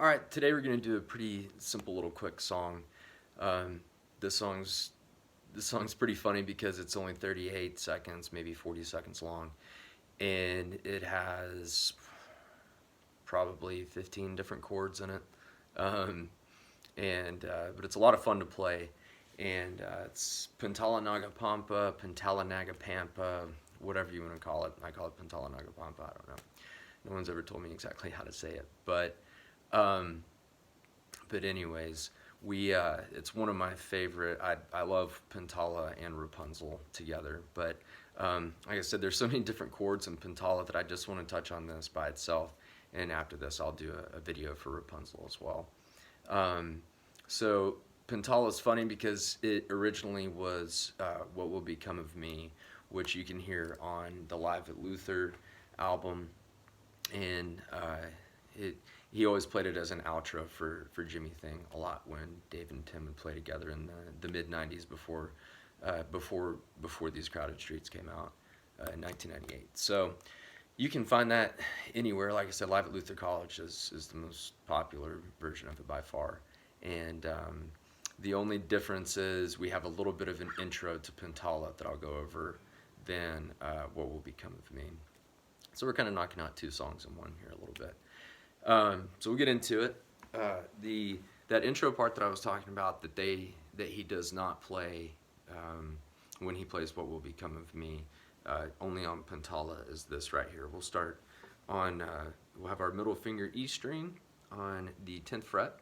All right, today we're gonna do a pretty simple little quick song. Um, this song's this song's pretty funny because it's only 38 seconds, maybe 40 seconds long, and it has probably 15 different chords in it. Um, and but it's a lot of fun to play, and it's Pantala Naga Pampa, Pantala Naga Pampa, whatever you want to call it. I call it Pantala Naga Pampa. I don't know. No one's ever told me exactly how to say it, um, but anyways, we it's one of my favorite. I love Pantala and Rapunzel together, but like I said, there's so many different chords in Pantala that I just want to touch on this by itself, and after this I'll do a video for Rapunzel as well. So Pantala is funny because it originally was What Will Become of Me, which you can hear on the Live at Luther album, and he always played it as an outro for Jimmy Thing a lot when Dave and Tim would play together in the mid '90s before These Crowded Streets came out in 1998. So you can find that anywhere. Like I said, Live at Luther College is the most popular version of it by far, and the only difference is we have a little bit of an intro to Pantala that I'll go over than What Will Become of Me. So we're kind of knocking out two songs in one here a little bit. So we'll get into it. That intro part that I was talking about that he does not play when he plays What Will Become of Me, only on Pantala, is this right here. We'll start on, we'll have our middle finger E string on the 10th fret,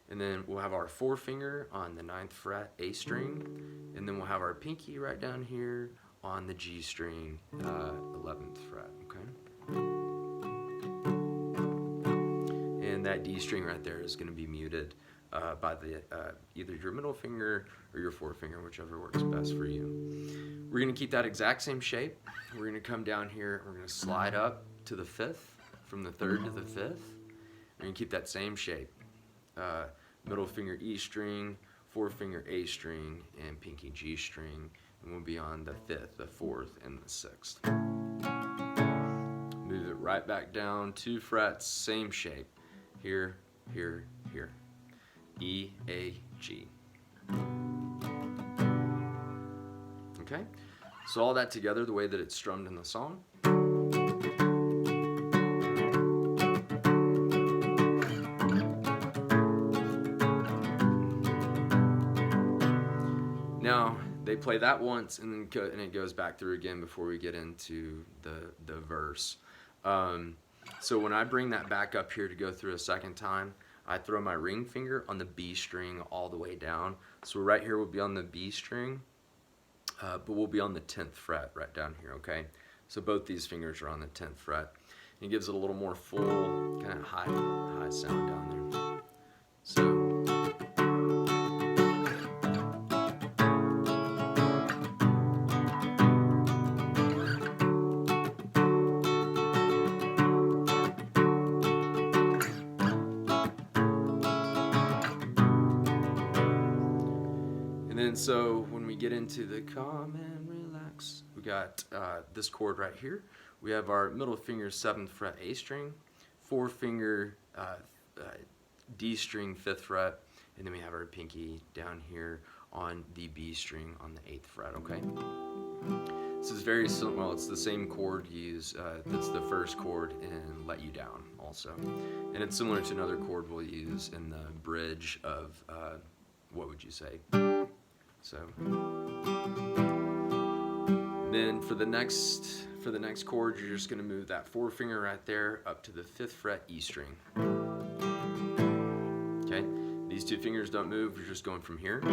and then we'll have our forefinger on the 9th fret A string, and then we'll have our pinky right down here on the G string, 11th fret, okay? And that D string right there is going to be muted by either your middle finger or your forefinger, whichever works best for you. We're going to keep that exact same shape. We're going to come down here, we're going to slide up to the 5th, from the 3rd to the 5th. We're going to keep that same shape. Middle finger E string, forefinger A string, and pinky G string. And we'll be on the 5th, the 4th, and the 6th. Move it right back down, 2 frets, same shape. Here, here, here. E, A, G. Okay? So all that together, the way that it's strummed in the song. Now, they play that once and then it goes back through again before we get into the verse. So when I bring that back up here to go through a second time, I throw my ring finger on the B string all the way down. So right here we'll be on the B string, but we'll be on the 10th fret right down here, okay? So both these fingers are on the 10th fret. And it gives it a little more full, kind of high sound down there. So. And so when we get into the calm and relax, we got this chord right here. We have our middle finger 7th fret A string, forefinger D string 5th fret, and then we have our pinky down here on the B string on the 8th fret, okay? This is very similar, well, it's the same chord used, that's the first chord in Let You Down also. And it's similar to another chord we'll use in the bridge of, What Would You Say? So then for the next chord, you're just going to move that forefinger right there up to the 5th fret E string. Okay, these two fingers don't move. You're just going from here to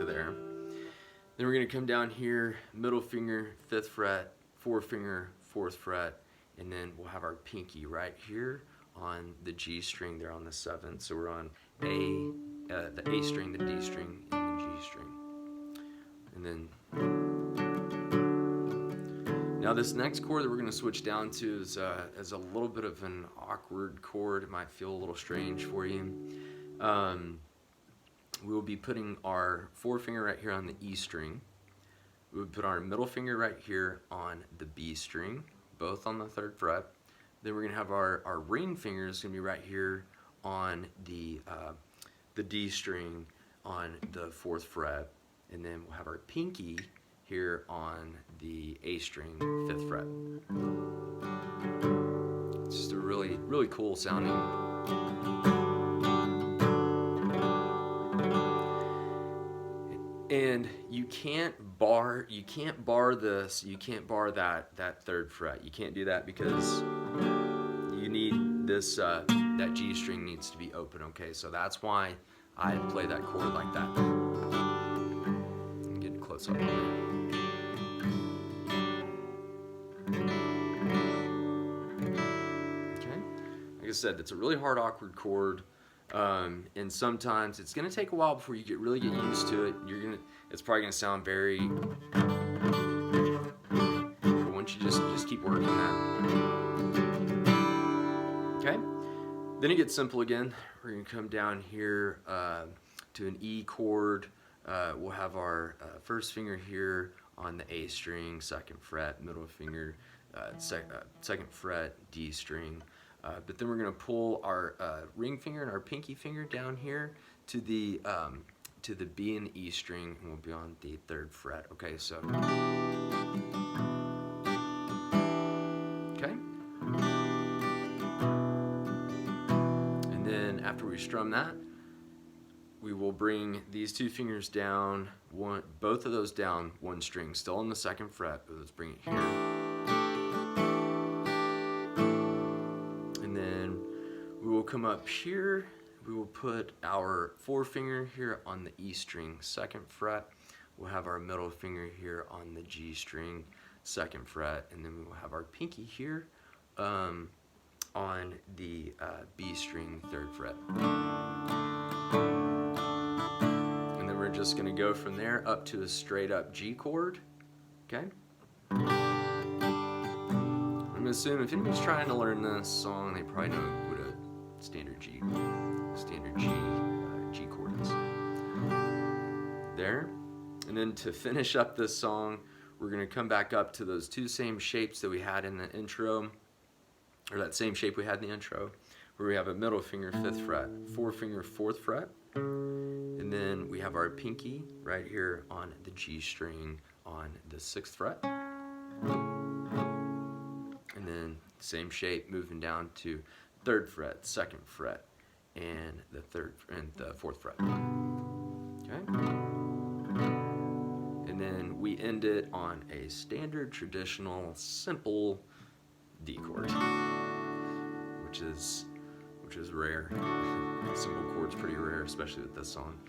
there. Then we're going to come down here, middle finger 5th fret, forefinger 4th fret, and then we'll have our pinky right here on the G string there on the 7th. So we're on the A string, the D string, and the G string. And then, now this next chord that we're going to switch down to is a little bit of an awkward chord. It might feel a little strange for you. We will be putting our forefinger right here on the E string. We would put our middle finger right here on the B string, both on the 3rd fret. Then we're gonna have our ring finger is gonna be right here on the D string on the 4th fret, and then we'll have our pinky here on the A string, 5th fret. It's just a really, really cool sounding. And you can't bar this, you can't bar that 3rd fret. You can't do that because you need this, that G string needs to be open, okay? So that's why I play that chord like that. I'm getting close up on it. Okay, like I said, it's a really hard, awkward chord. And sometimes it's gonna take a while before you really get used to it. It's probably gonna sound very, but once you just keep working that. Okay, then it gets simple again. We're gonna come down here to an E chord. We'll have our 1st finger here on the A string, 2nd fret, middle finger, 2nd fret, D string. But then we're going to pull our ring finger and our pinky finger down here to the B and the E string, and we'll be on the 3rd fret. Okay, so okay, and then after we strum that, we will bring these 2 fingers down, both of those down 1 string, still on the 2nd fret, but let's bring it here. We will come up here, we will put our 4 finger here on the E string, 2nd fret. We'll have our middle finger here on the G string, 2nd fret, and then we will have our pinky here on the B string, 3rd fret. And then we're just gonna go from there up to a straight up G chord, okay? I'm gonna assume if anybody's trying to learn this song, they probably know what a standard G chord is. There. And then to finish up this song, we're going to come back up to those 2 same shapes that we had in the intro, or that same shape we had in the intro, where we have a middle finger, 5th fret, 4 finger, 4th fret, and then we have our pinky right here on the G string on the 6th fret. And then same shape moving down to 3rd fret, 2nd fret, and the 4th fret. Okay. And then we end it on a standard, traditional, simple D chord, which is rare. Simple chord's pretty rare, especially with this song.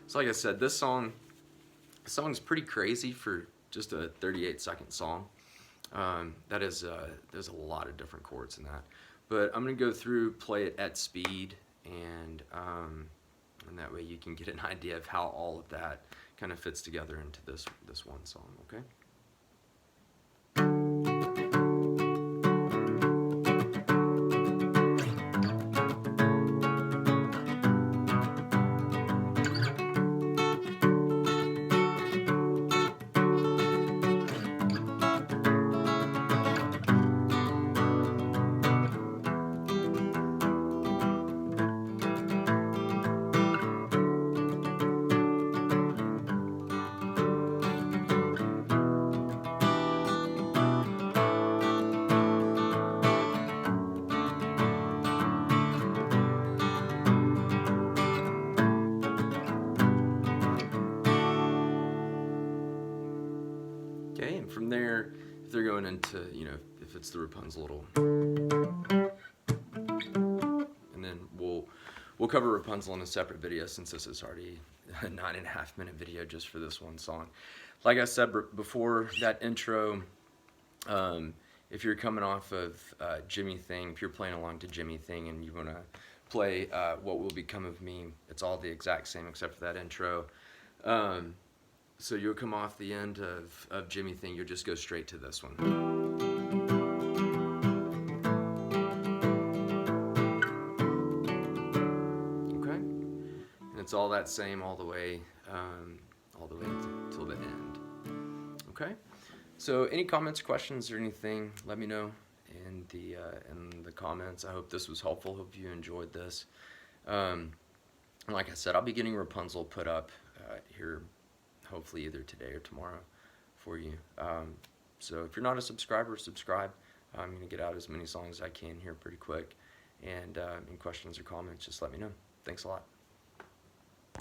So like I said, this song's pretty crazy for just a 38-second song. There's a lot of different chords in that. But I'm going to go through, play it at speed, and that way you can get an idea of how all of that kind of fits together into this one song, okay? Okay, and from there, if they're going into, if it's the Rapunzel little, and then we'll cover Rapunzel in a separate video since this is already a 9.5-minute video just for this one song. Like I said before, that intro, if you're coming off of Jimmy Thing, if you're playing along to Jimmy Thing and you want to play What Will Become of Me, it's all the exact same except for that intro. So you'll come off the end of Jimmy Thing, you'll just go straight to this one. Okay? And it's all that same all the way till the end. Okay? So any comments, questions, or anything, let me know. And in the comments. I hope this was helpful. Hope you enjoyed this. Like I said, I'll be getting Rapunzel put up here, hopefully either today or tomorrow for you. So if you're not a subscriber, subscribe. I'm going to get out as many songs as I can here pretty quick. And any questions or comments, just let me know. Thanks a lot.